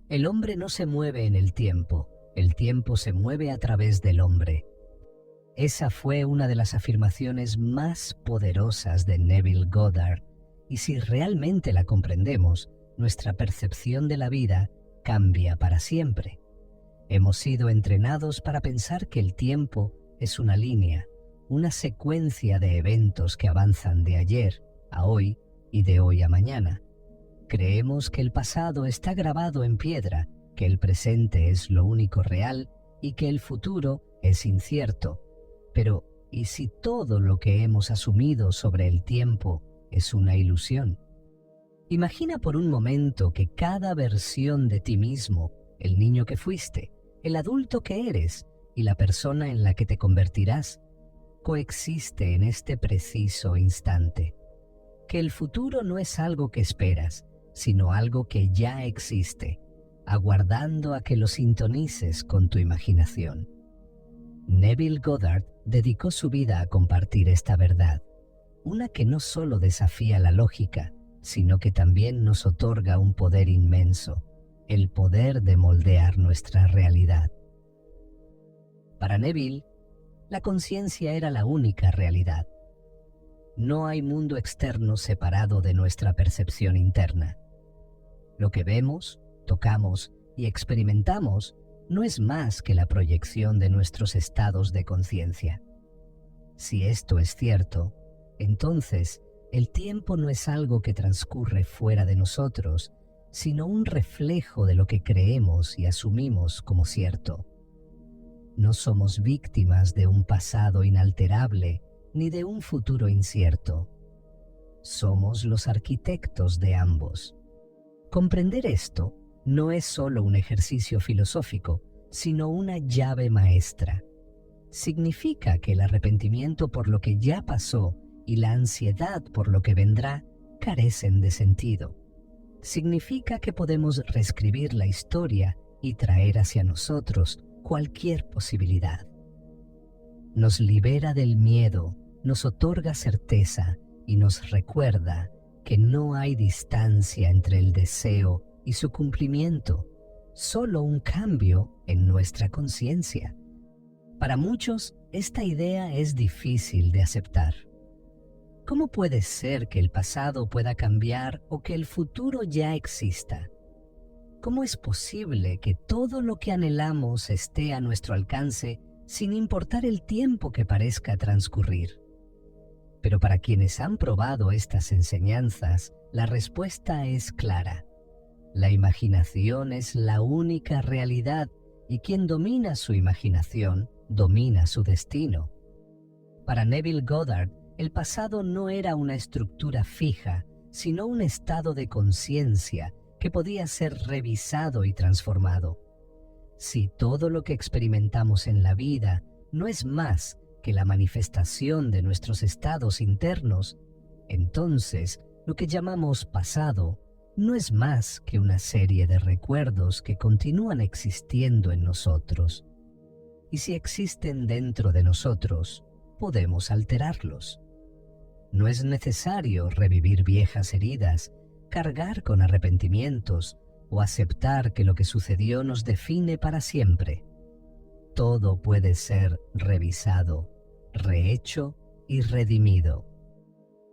El hombre no se mueve en el tiempo se mueve a través del hombre. Esa fue una de las afirmaciones más poderosas de Neville Goddard, y si realmente la comprendemos, nuestra percepción de la vida cambia para siempre. Hemos sido entrenados para pensar que el tiempo es una línea, una secuencia de eventos que avanzan de ayer a hoy y de hoy a mañana. Creemos que el pasado está grabado en piedra, que el presente es lo único real y que el futuro es incierto. Pero, ¿y si todo lo que hemos asumido sobre el tiempo es una ilusión? Imagina por un momento que cada versión de ti mismo, el niño que fuiste, el adulto que eres y la persona en la que te convertirás, coexiste en este preciso instante. Que el futuro no es algo que esperas, sino algo que ya existe, aguardando a que lo sintonices con tu imaginación. Neville Goddard dedicó su vida a compartir esta verdad, una que no solo desafía la lógica, sino que también nos otorga un poder inmenso, el poder de moldear nuestra realidad. Para Neville, la conciencia era la única realidad. No hay mundo externo separado de nuestra percepción interna. Lo que vemos, tocamos y experimentamos no es más que la proyección de nuestros estados de conciencia. Si esto es cierto, entonces el tiempo no es algo que transcurre fuera de nosotros, sino un reflejo de lo que creemos y asumimos como cierto. No somos víctimas de un pasado inalterable ni de un futuro incierto. Somos los arquitectos de ambos. Comprender esto no es solo un ejercicio filosófico, sino una llave maestra. Significa que el arrepentimiento por lo que ya pasó y la ansiedad por lo que vendrá carecen de sentido. Significa que podemos reescribir la historia y traer hacia nosotros cualquier posibilidad. Nos libera del miedo, nos otorga certeza y nos recuerda que no hay distancia entre el deseo y su cumplimiento, solo un cambio en nuestra conciencia. Para muchos, esta idea es difícil de aceptar. ¿Cómo puede ser que el pasado pueda cambiar o que el futuro ya exista? ¿Cómo es posible que todo lo que anhelamos esté a nuestro alcance sin importar el tiempo que parezca transcurrir? Pero para quienes han probado estas enseñanzas, la respuesta es clara. La imaginación es la única realidad y quien domina su imaginación, domina su destino. Para Neville Goddard, el pasado no era una estructura fija, sino un estado de conciencia que podía ser revisado y transformado. Si todo lo que experimentamos en la vida no es más que la manifestación de nuestros estados internos, entonces lo que llamamos pasado no es más que una serie de recuerdos que continúan existiendo en nosotros. Y si existen dentro de nosotros, podemos alterarlos. No es necesario revivir viejas heridas, cargar con arrepentimientos o aceptar que lo que sucedió nos define para siempre. Todo puede ser revisado, rehecho y redimido.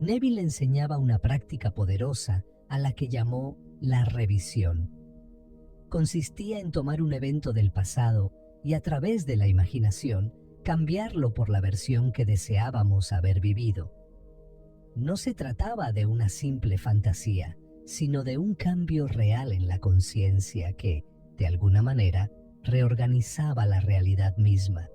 Neville enseñaba una práctica poderosa a la que llamó la revisión. Consistía en tomar un evento del pasado y a través de la imaginación cambiarlo por la versión que deseábamos haber vivido. No se trataba de una simple fantasía, sino de un cambio real en la conciencia que, de alguna manera, reorganizaba la realidad misma.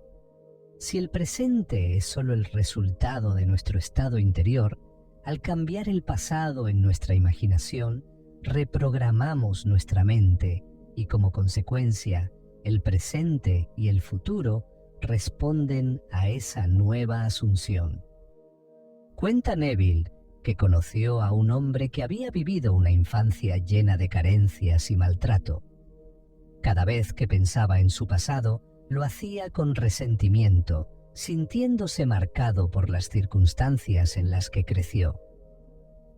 Si el presente es solo el resultado de nuestro estado interior, al cambiar el pasado en nuestra imaginación, reprogramamos nuestra mente y, como consecuencia, el presente y el futuro responden a esa nueva asunción. Cuenta Neville que conoció a un hombre que había vivido una infancia llena de carencias y maltrato. Cada vez que pensaba en su pasado, lo hacía con resentimiento, sintiéndose marcado por las circunstancias en las que creció.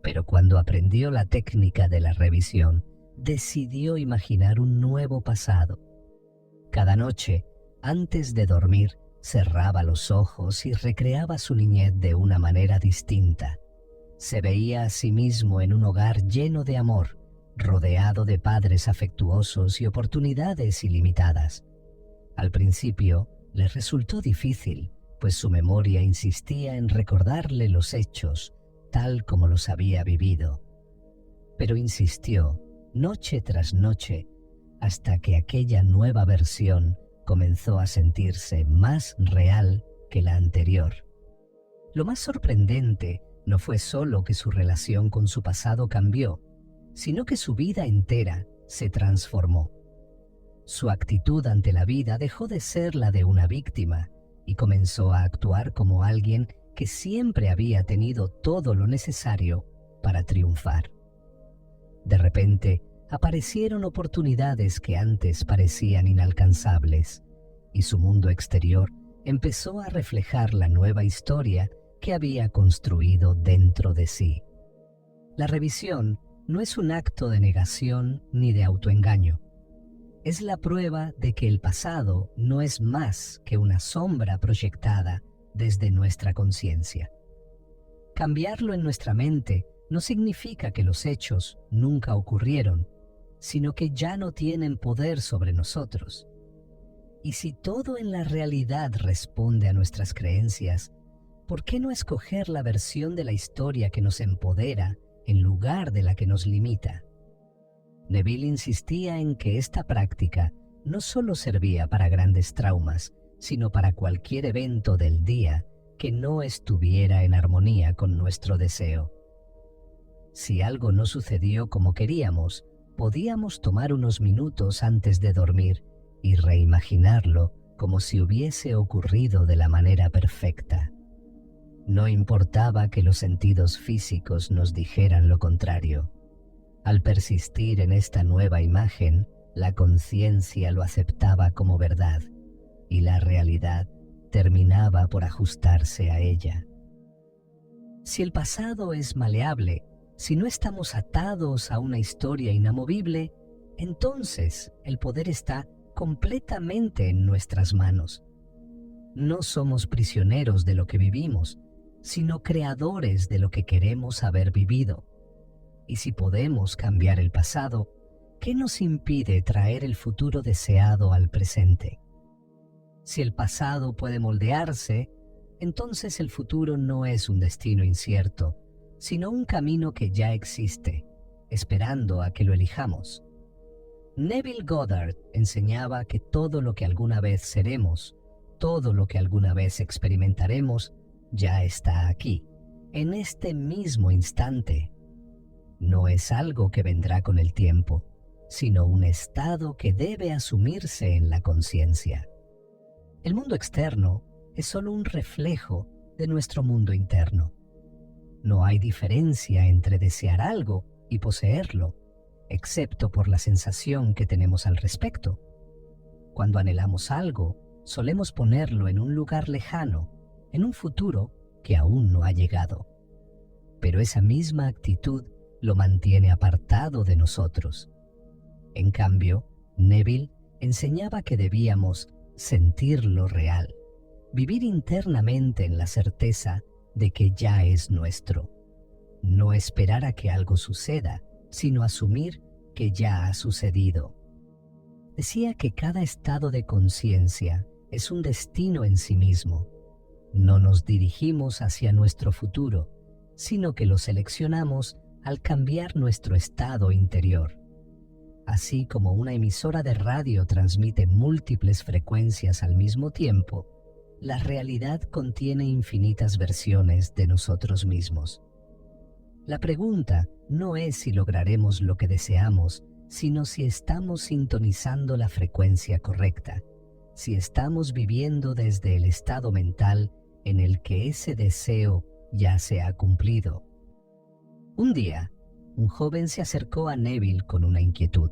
Pero cuando aprendió la técnica de la revisión, decidió imaginar un nuevo pasado. Cada noche, antes de dormir, cerraba los ojos y recreaba su niñez de una manera distinta. Se veía a sí mismo en un hogar lleno de amor, rodeado de padres afectuosos y oportunidades ilimitadas. Al principio, le resultó difícil, pues su memoria insistía en recordarle los hechos tal como los había vivido. Pero insistió, noche tras noche, hasta que aquella nueva versión comenzó a sentirse más real que la anterior. Lo más sorprendente no fue solo que su relación con su pasado cambió, sino que su vida entera se transformó. Su actitud ante la vida dejó de ser la de una víctima y comenzó a actuar como alguien que siempre había tenido todo lo necesario para triunfar. De repente, aparecieron oportunidades que antes parecían inalcanzables, y su mundo exterior empezó a reflejar la nueva historia que había construido dentro de sí. La revisión no es un acto de negación ni de autoengaño. Es la prueba de que el pasado no es más que una sombra proyectada desde nuestra conciencia. Cambiarlo en nuestra mente no significa que los hechos nunca ocurrieron, sino que ya no tienen poder sobre nosotros. Y si todo en la realidad responde a nuestras creencias, ¿por qué no escoger la versión de la historia que nos empodera en lugar de la que nos limita? Neville insistía en que esta práctica no solo servía para grandes traumas, sino para cualquier evento del día que no estuviera en armonía con nuestro deseo. Si algo no sucedió como queríamos, podíamos tomar unos minutos antes de dormir y reimaginarlo como si hubiese ocurrido de la manera perfecta. No importaba que los sentidos físicos nos dijeran lo contrario. Al persistir en esta nueva imagen, la conciencia lo aceptaba como verdad y la realidad terminaba por ajustarse a ella. Si el pasado es maleable, si no estamos atados a una historia inamovible, entonces el poder está completamente en nuestras manos. No somos prisioneros de lo que vivimos, sino creadores de lo que queremos haber vivido. Y si podemos cambiar el pasado, ¿qué nos impide traer el futuro deseado al presente? Si el pasado puede moldearse, entonces el futuro no es un destino incierto, sino un camino que ya existe, esperando a que lo elijamos. Neville Goddard enseñaba que todo lo que alguna vez seremos, todo lo que alguna vez experimentaremos, ya está aquí, en este mismo instante. No es algo que vendrá con el tiempo, sino un estado que debe asumirse en la conciencia. El mundo externo es solo un reflejo de nuestro mundo interno. No hay diferencia entre desear algo y poseerlo, excepto por la sensación que tenemos al respecto. Cuando anhelamos algo, solemos ponerlo en un lugar lejano, en un futuro que aún no ha llegado. Pero esa misma actitud lo mantiene apartado de nosotros. En cambio, Neville enseñaba que debíamos sentir lo real, vivir internamente en la certeza de que ya es nuestro. No esperar a que algo suceda, sino asumir que ya ha sucedido. Decía que cada estado de conciencia es un destino en sí mismo. No nos dirigimos hacia nuestro futuro, sino que lo seleccionamos al cambiar nuestro estado interior. Así como una emisora de radio transmite múltiples frecuencias al mismo tiempo, la realidad contiene infinitas versiones de nosotros mismos. La pregunta no es si lograremos lo que deseamos, sino si estamos sintonizando la frecuencia correcta, si estamos viviendo desde el estado mental en el que ese deseo ya se ha cumplido. Un día, un joven se acercó a Neville con una inquietud.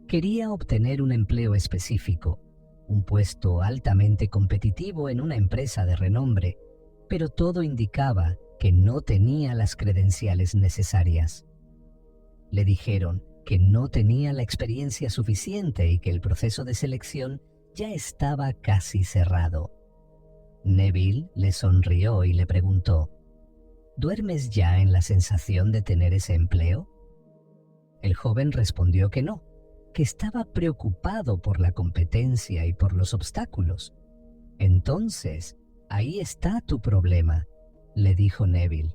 Quería obtener un empleo específico, un puesto altamente competitivo en una empresa de renombre, pero todo indicaba que no tenía las credenciales necesarias. Le dijeron que no tenía la experiencia suficiente y que el proceso de selección ya estaba casi cerrado. Neville le sonrió y le preguntó: ¿Duermes ya en la sensación de tener ese empleo? El joven respondió que no, que estaba preocupado por la competencia y por los obstáculos. Entonces, ahí está tu problema, le dijo Neville.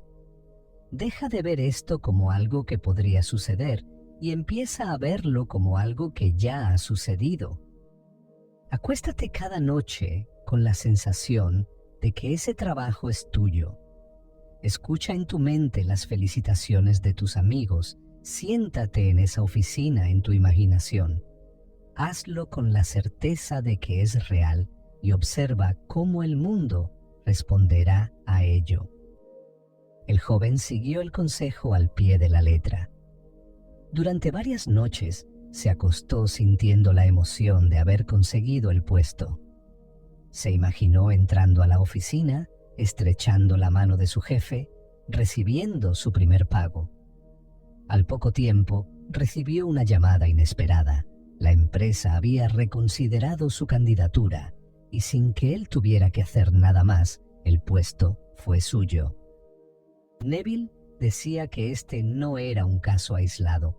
Deja de ver esto como algo que podría suceder y empieza a verlo como algo que ya ha sucedido. Acuéstate cada noche con la sensación de que ese trabajo es tuyo. Escucha en tu mente las felicitaciones de tus amigos. Siéntate en esa oficina en tu imaginación. Hazlo con la certeza de que es real y observa cómo el mundo responderá a ello. El joven siguió el consejo al pie de la letra. Durante varias noches se acostó sintiendo la emoción de haber conseguido el puesto. Se imaginó entrando a la oficina, estrechando la mano de su jefe, recibiendo su primer pago. Al poco tiempo, recibió una llamada inesperada. La empresa había reconsiderado su candidatura y sin que él tuviera que hacer nada más, el puesto fue suyo. Neville decía que este no era un caso aislado.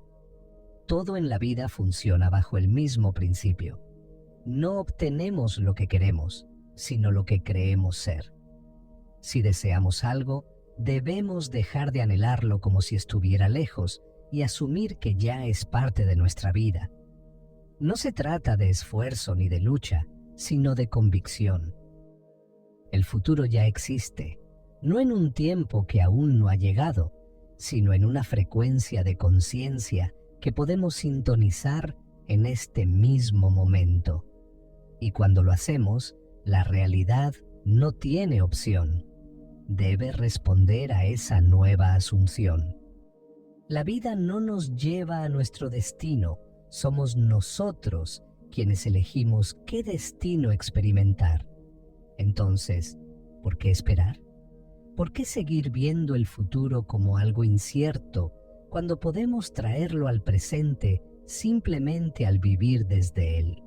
Todo en la vida funciona bajo el mismo principio. No obtenemos lo que queremos, sino lo que creemos ser. Si deseamos algo, debemos dejar de anhelarlo como si estuviera lejos y asumir que ya es parte de nuestra vida. No se trata de esfuerzo ni de lucha, sino de convicción. El futuro ya existe, no en un tiempo que aún no ha llegado, sino en una frecuencia de conciencia que podemos sintonizar en este mismo momento. Y cuando lo hacemos, la realidad no tiene opción. Debe responder a esa nueva asunción. La vida no nos lleva a nuestro destino, somos nosotros quienes elegimos qué destino experimentar. Entonces, ¿por qué esperar? ¿Por qué seguir viendo el futuro como algo incierto cuando podemos traerlo al presente simplemente al vivir desde él?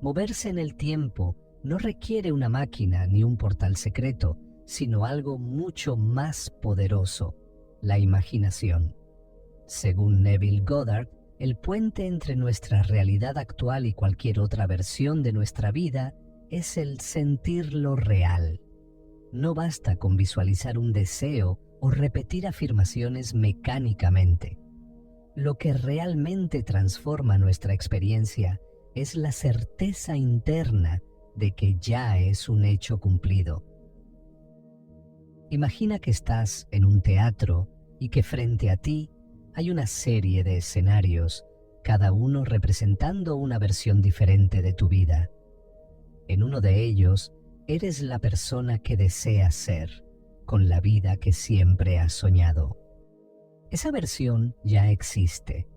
Moverse en el tiempo no requiere una máquina ni un portal secreto, sino algo mucho más poderoso: la imaginación. Según Neville Goddard, el puente entre nuestra realidad actual y cualquier otra versión de nuestra vida es el sentirlo real. No basta con visualizar un deseo o repetir afirmaciones mecánicamente. Lo que realmente transforma nuestra experiencia es la certeza interna de que ya es un hecho cumplido. Imagina que estás en un teatro y que frente a ti hay una serie de escenarios, cada uno representando una versión diferente de tu vida. En uno de ellos, eres la persona que deseas ser, con la vida que siempre has soñado. Esa versión ya existe,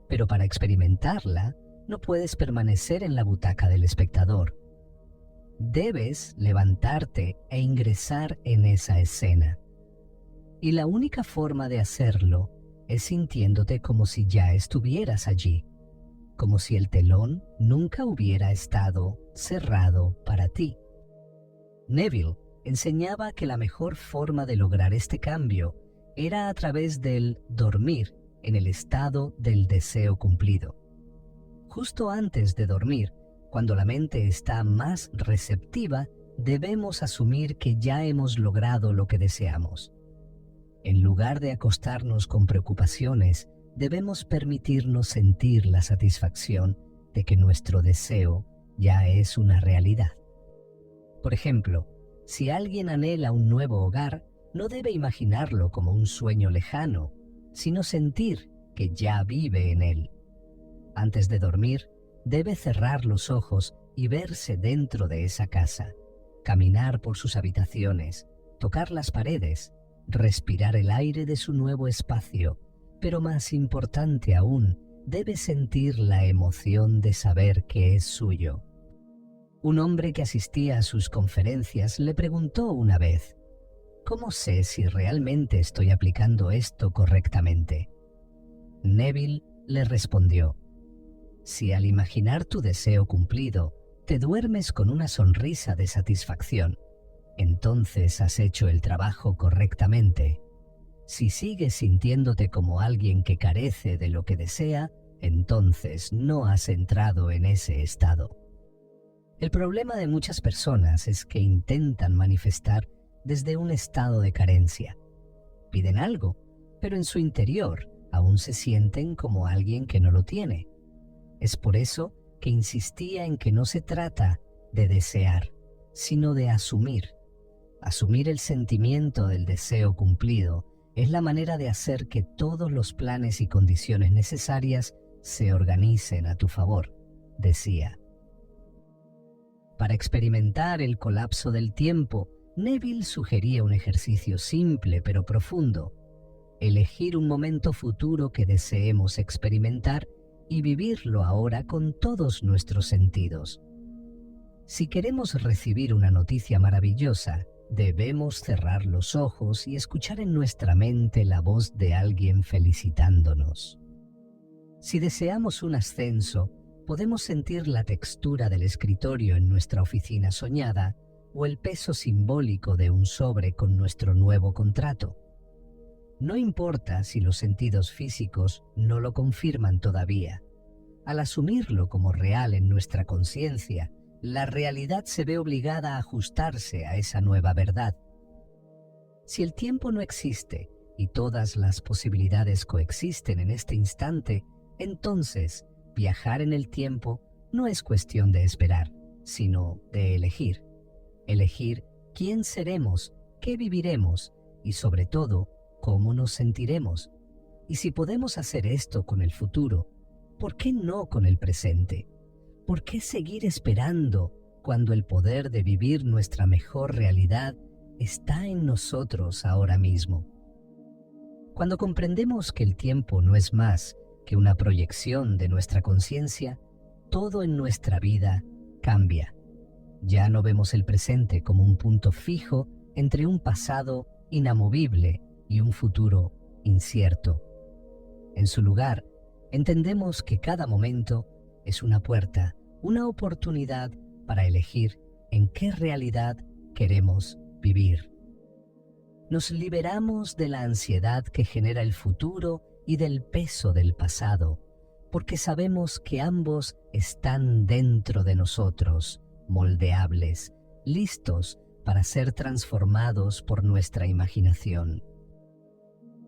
pero para experimentarla, no puedes permanecer en la butaca del espectador. Debes levantarte e ingresar en esa escena. Y la única forma de hacerlo es sintiéndote como si ya estuvieras allí, como si el telón nunca hubiera estado cerrado para ti. Neville enseñaba que la mejor forma de lograr este cambio era a través del dormir en el estado del deseo cumplido. Justo antes de dormir, cuando la mente está más receptiva, debemos asumir que ya hemos logrado lo que deseamos. En lugar de acostarnos con preocupaciones, debemos permitirnos sentir la satisfacción de que nuestro deseo ya es una realidad. Por ejemplo, si alguien anhela un nuevo hogar, no debe imaginarlo como un sueño lejano, sino sentir que ya vive en él. Antes de dormir, debe cerrar los ojos y verse dentro de esa casa, caminar por sus habitaciones, tocar las paredes, respirar el aire de su nuevo espacio, pero más importante aún, debe sentir la emoción de saber que es suyo. Un hombre que asistía a sus conferencias le preguntó una vez: ¿cómo sé si realmente estoy aplicando esto correctamente? Neville le respondió: si al imaginar tu deseo cumplido te duermes con una sonrisa de satisfacción, entonces has hecho el trabajo correctamente. Si sigues sintiéndote como alguien que carece de lo que desea, entonces no has entrado en ese estado. El problema de muchas personas es que intentan manifestar desde un estado de carencia. Piden algo, pero en su interior aún se sienten como alguien que no lo tiene. Es por eso que insistía en que no se trata de desear, sino de asumir. Asumir el sentimiento del deseo cumplido es la manera de hacer que todos los planes y condiciones necesarias se organicen a tu favor, decía. Para experimentar el colapso del tiempo, Neville sugería un ejercicio simple pero profundo: elegir un momento futuro que deseemos experimentar y vivirlo ahora con todos nuestros sentidos. Si queremos recibir una noticia maravillosa, debemos cerrar los ojos y escuchar en nuestra mente la voz de alguien felicitándonos. Si deseamos un ascenso, podemos sentir la textura del escritorio en nuestra oficina soñada o el peso simbólico de un sobre con nuestro nuevo contrato. No importa si los sentidos físicos no lo confirman todavía. Al asumirlo como real en nuestra conciencia, la realidad se ve obligada a ajustarse a esa nueva verdad. Si el tiempo no existe y todas las posibilidades coexisten en este instante, entonces viajar en el tiempo no es cuestión de esperar, sino de elegir. Elegir quién seremos, qué viviremos y, sobre todo, cómo nos sentiremos. Y si podemos hacer esto con el futuro, ¿por qué no con el presente? ¿Por qué seguir esperando cuando el poder de vivir nuestra mejor realidad está en nosotros ahora mismo? Cuando comprendemos que el tiempo no es más que una proyección de nuestra conciencia, todo en nuestra vida cambia. Ya no vemos el presente como un punto fijo entre un pasado inamovible y un futuro incierto. En su lugar, entendemos que cada momento es una puerta, una oportunidad para elegir en qué realidad queremos vivir. Nos liberamos de la ansiedad que genera el futuro y del peso del pasado, porque sabemos que ambos están dentro de nosotros, moldeables, listos para ser transformados por nuestra imaginación.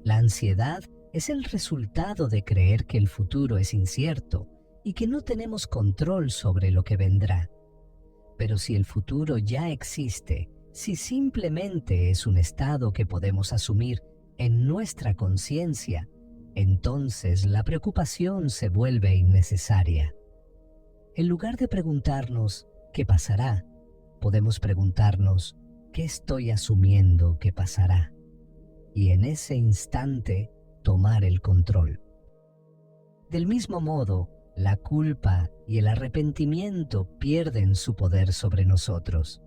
La ansiedad es el resultado de creer que el futuro es incierto y que no tenemos control sobre lo que vendrá. Pero si el futuro ya existe, si simplemente es un estado que podemos asumir en nuestra conciencia, entonces la preocupación se vuelve innecesaria. En lugar de preguntarnos ¿qué pasará?, podemos preguntarnos ¿qué estoy asumiendo que pasará? Y en ese instante tomar el control. Del mismo modo, la culpa y el arrepentimiento pierden su poder sobre nosotros.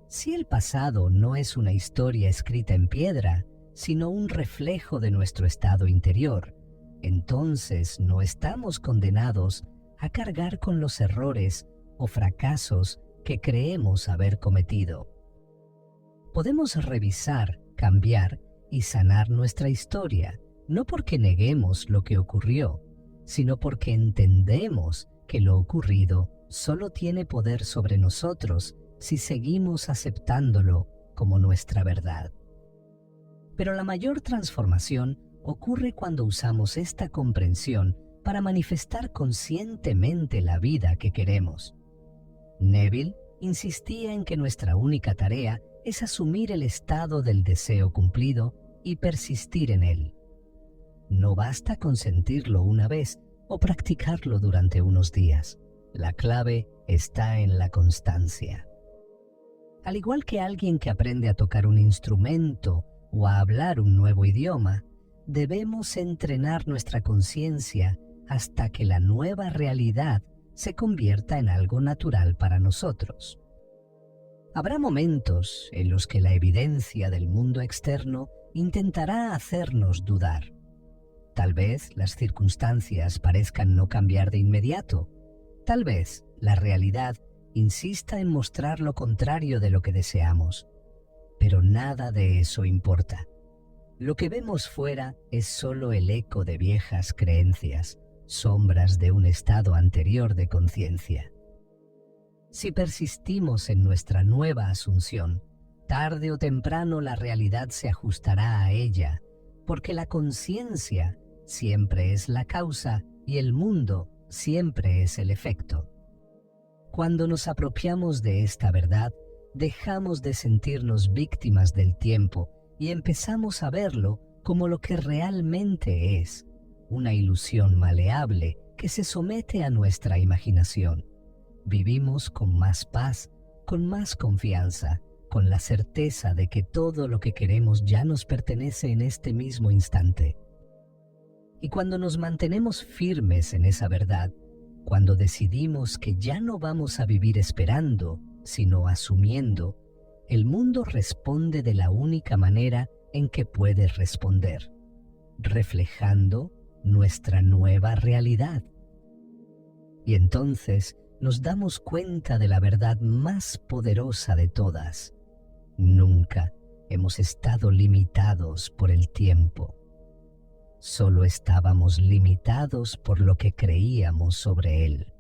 Si el pasado no es una historia escrita en piedra, sino un reflejo de nuestro estado interior, entonces no estamos condenados a cargar con los errores o fracasos que creemos haber cometido. Podemos revisar, cambiar y sanar nuestra historia, no porque neguemos lo que ocurrió, sino porque entendemos que lo ocurrido solo tiene poder sobre nosotros si seguimos aceptándolo como nuestra verdad. Pero la mayor transformación ocurre cuando usamos esta comprensión para manifestar conscientemente la vida que queremos. Neville insistía en que nuestra única tarea es asumir el estado del deseo cumplido y persistir en él. No basta con sentirlo una vez o practicarlo durante unos días. La clave está en la constancia. Al igual que alguien que aprende a tocar un instrumento o a hablar un nuevo idioma, debemos entrenar nuestra conciencia hasta que la nueva realidad se convierta en algo natural para nosotros. Habrá momentos en los que la evidencia del mundo externo intentará hacernos dudar. Tal vez las circunstancias parezcan no cambiar de inmediato. Tal vez la realidad insista en mostrar lo contrario de lo que deseamos. Pero nada de eso importa. Lo que vemos fuera es solo el eco de viejas creencias, sombras de un estado anterior de conciencia. Si persistimos en nuestra nueva asunción, tarde o temprano la realidad se ajustará a ella, porque la conciencia siempre es la causa y el mundo siempre es el efecto. Cuando nos apropiamos de esta verdad, dejamos de sentirnos víctimas del tiempo y empezamos a verlo como lo que realmente es, una ilusión maleable que se somete a nuestra imaginación. Vivimos con más paz, con más confianza, con la certeza de que todo lo que queremos ya nos pertenece en este mismo instante. Y cuando nos mantenemos firmes en esa verdad, cuando decidimos que ya no vamos a vivir esperando, sino asumiendo, el mundo responde de la única manera en que puede responder, reflejando nuestra nueva realidad. Y entonces nos damos cuenta de la verdad más poderosa de todas. Nunca hemos estado limitados por el tiempo. Solo estábamos limitados por lo que creíamos sobre él.